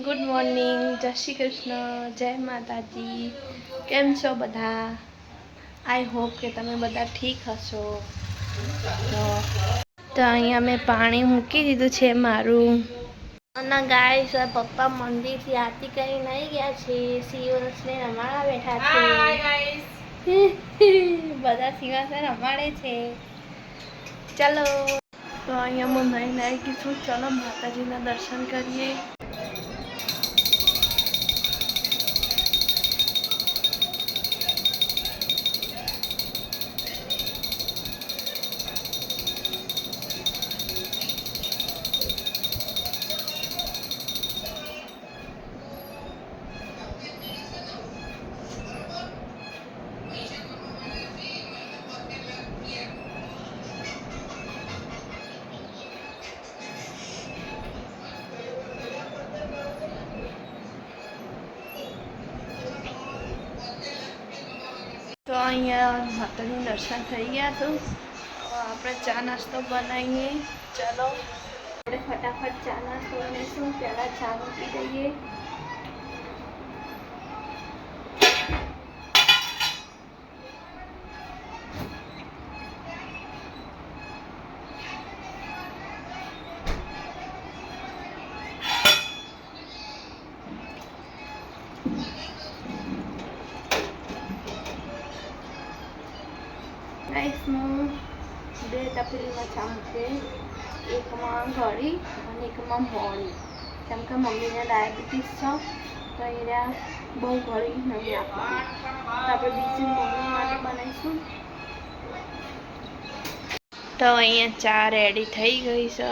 Good morning, જય શ્રી કૃષ્ણ, જય માતાજી. કેમ છો બધા? આઈ હોપ કે તમે બધા ઠીક હશો. તો અહીંયા મેં પાણી મૂકી દીધું છે મારું. અને ગાઈસ પપ્પા મંદિરથી આરતી કરીને આવી ગયા છે. સિંહને રમાડવા બેઠા છે. બધા સિંહને રમાડે છે. ચલો. તો અહીંયા હું નહીં આવી ગઈ છું. ચલો માતાજીના દર્શન કરીએ. તો અહીંયા માતાજીનું દર્શન થઈ ગયા હતું. આપણે ચા નાસ્તો બનાવીએ. ચલો આપણે ફટાફટ ચા નાસ્તો બનાવીશું. પહેલાં ચા મૂકી દઈએ. હું 2 તપેલીમાં ચા મૂકે, એકમાં ગળી અને એકમાં મોળી. કેમ કે મમ્મીને ડાયાબિટીસ છે તો એને બહુ ગળી નહીં આપવાની. તો આપણે બીજી મમ્મી માટે બનાવીશું. તો અહીંયા ચા રેડી થઈ ગઈ છે.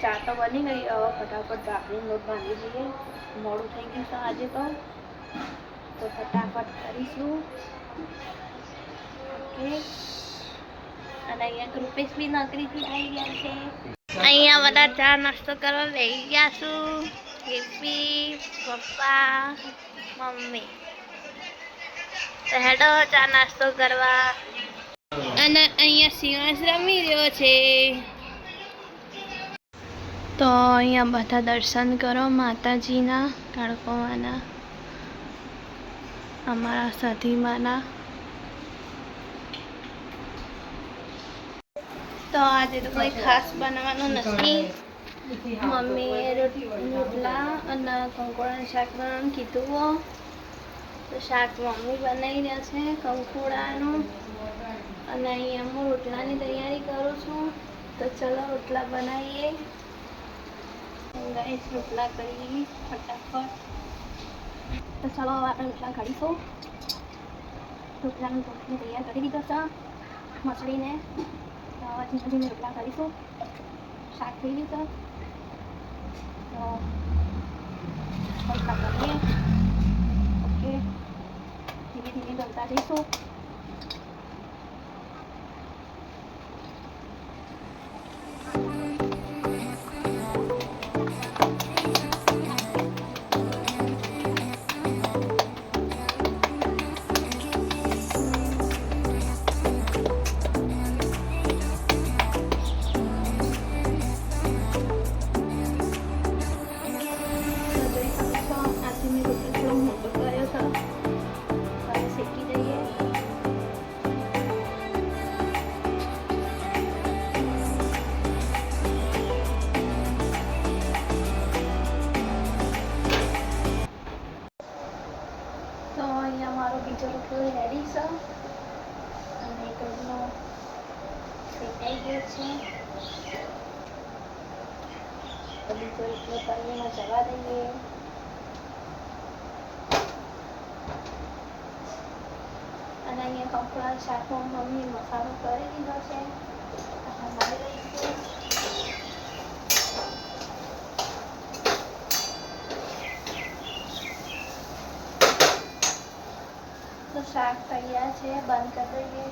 ચા તો બની ગઈ. હવે ફટાફટ ભાખરીનો લોટ બાંધી દઈએ. મોડું થઈ ગયું છે આજે તો ફટાફટ કરીશું. ઓકે. અને અહીંયા ગ્રુપેશ બી નોકરીથી આવી ગયા છે. અહીંયા બધા ચા નાસ્તો કરવા બેસી ગયા છું. કેપી, પપ્પા, મમ્મી. તો હેડો ચા નાસ્તો કરવા. અને અહીંયા સિંહ રમી રહ્યો છે. તો અહીંયા બધા દર્શન કરો માતાજીના, કાળકોવાના, અમારા સધીમાના. તો આજે તો કોઈ ખાસ બનાવવાનું નથી. મમ્મીએ રોટલા અને કંકોડાનું શાક બનાવવાનું કીધું. તો શાક મમ્મી બનાવી રહ્યા છે કંકોડાનું. અને અહીંયા હું રોટલાની તૈયારી કરું છું. તો ચલો રોટલા બનાવીએ. ગાઈસ રોટલા કરી ફટાફટ. તો ચાલો આપણે રોટલા કાઢીશું. રોટલાનું રોટલી તૈયાર કરી દીધો છે મસળીને. તો ધીમે ધીમે રોટલા કરીશું. શાક થઈ ગયું છે તો રોટલા કરીએ. ઓકે, ધીમે ધીમે બનતા જઈશું. બીજો રોટલો રેડી છે અને એક રોટલો શેકાઈ ગયો છે. બીજો રોટલો તળીમાં જવા દઈએ. અને અહીંયા કંકોડા શાકમાં મમ્મી મસાલો કરી દીધો છે. મારી લઈશું. તો શાક તૈયાર છે. બંધ કરી દઈએ.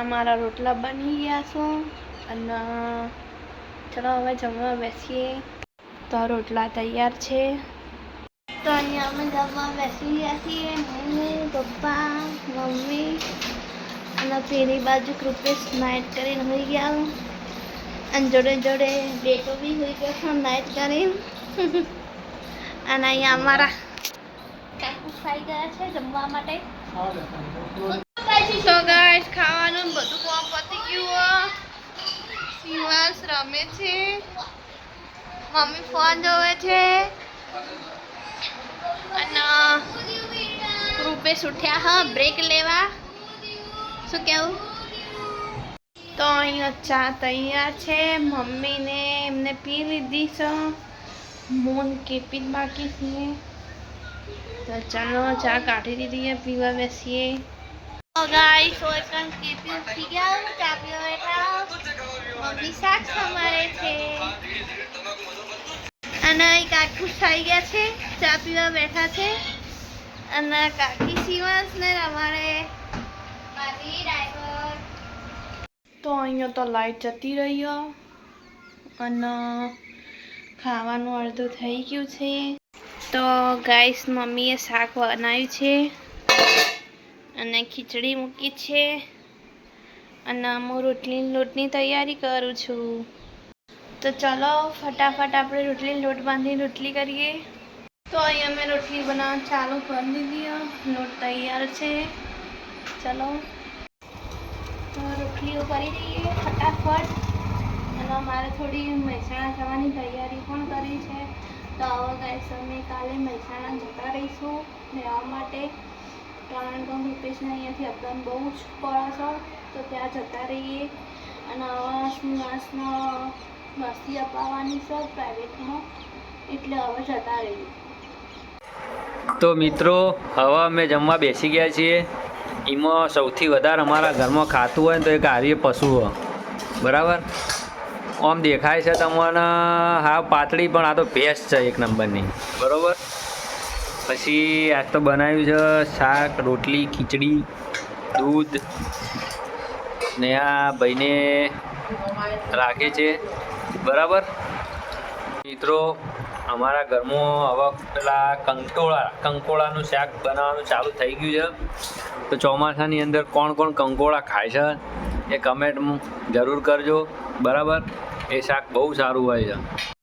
અહીંયા મારા રોટલા બની ગયા છે અને ચલો હવે જમવા બેસીએ. તો રોટલા તૈયાર છે. તો અહીંયા અમે જમવા બેસી ગયા છીએ. હું, પપ્પા, મમ્મી અને પેલી બાજુ કૃપેશ નાઇટ કરીને હોઈ ગયા અને જોડે જોડે ડેટો બી હોઈ ગયો છે નાઇટ કરીને. અને અહીંયા અમારા કાકુ ખાઈ ગયા છે જમવા માટે. તો ગાઈસ ખાવાનું બધું કોમ પતી ગયું. શિવાસ રમે છે, મમ્મી ફોન જોવે છે અને રૂપેશ ઉઠ્યા હા બ્રેક લેવા. શું કેવું? તો અહીંયા ચા તૈયાર છે. મમ્મીને એમને પી લીધી છે. મોન કેપી બાકી છે. તો ચાલો ચા કાઢી દીધી પીવા બેસીએ. ગાઈસ ઓયકન કેપી ઉઠી ગયા ચા પીવા બેઠા. મમ્મી શાક સમારે છે અને કાકુ ખાઈ ગયા છે ચા પીવા બેઠા છે અને કાકી શિવાંશ ને રમાડે મારી ડ્રાઈવર. તો અહીંયા તો લાઈટ જતી રહી અને ખાવાનું અડધું થઈ ગયું છે. તો ગાઈસ મમ્મીએ શાક બનાવ્યું છે અને ખીચડી મૂકી છે અને હું લોટની તૈયારી કરું છું. તો ચલો ફટાફટ આપણે લોટ બાંધી રોટલી કરીએ. તો અહીંયા મેં રોટલી બનાવવાનું ચાલુ કરી દીધી. લોટ તૈયાર છે. ચલો તો રોટલીઓ કરી દઈએ ફટાફટ. અને મારે થોડી મહેસાણા જવાની તૈયારી પણ કરી છે. તો હવે ગાઈસ અમે કાલે મહેસાણા જતા રહીશું રહેવા માટે, કારણ કે રૂપેશને અહીંયાથી અપડાઉન બહુ જ પડે છે. તો ત્યાં જતા રહીએ અને હવે શ્વાસનો મસ્તી અપાવવાની છે પ્રાઇવેટમાં, એટલે હવે જતા રહીએ. તો મિત્રો હવે અમે જમવા બેસી ગયા છીએ. એમાં સૌથી વધારે અમારા ઘરમાં ખાતું હોય ને તો એક આર્ય પશુ હોય, બરાબર. આમ દેખાય છે તમને હા પાતળી, પણ આ તો ભેંસ છે એક નંબરની, બરાબર. પછી આજ તો બનાવ્યું છે શાક, રોટલી, ખીચડી, દૂધ ને આ ભાઈને રાખે છે, બરાબર. મિત્રો અમારા ઘરમાં હવે પેલા કંકોળાનું શાક બનાવવાનું ચાલુ થઈ ગયું છે. તો ચોમાસાની અંદર કોણ કોણ કંકોળા ખાય છે એ કમેન્ટ જરૂર કરજો, બરાબર. એ શાક બહુ સારું હોય છે.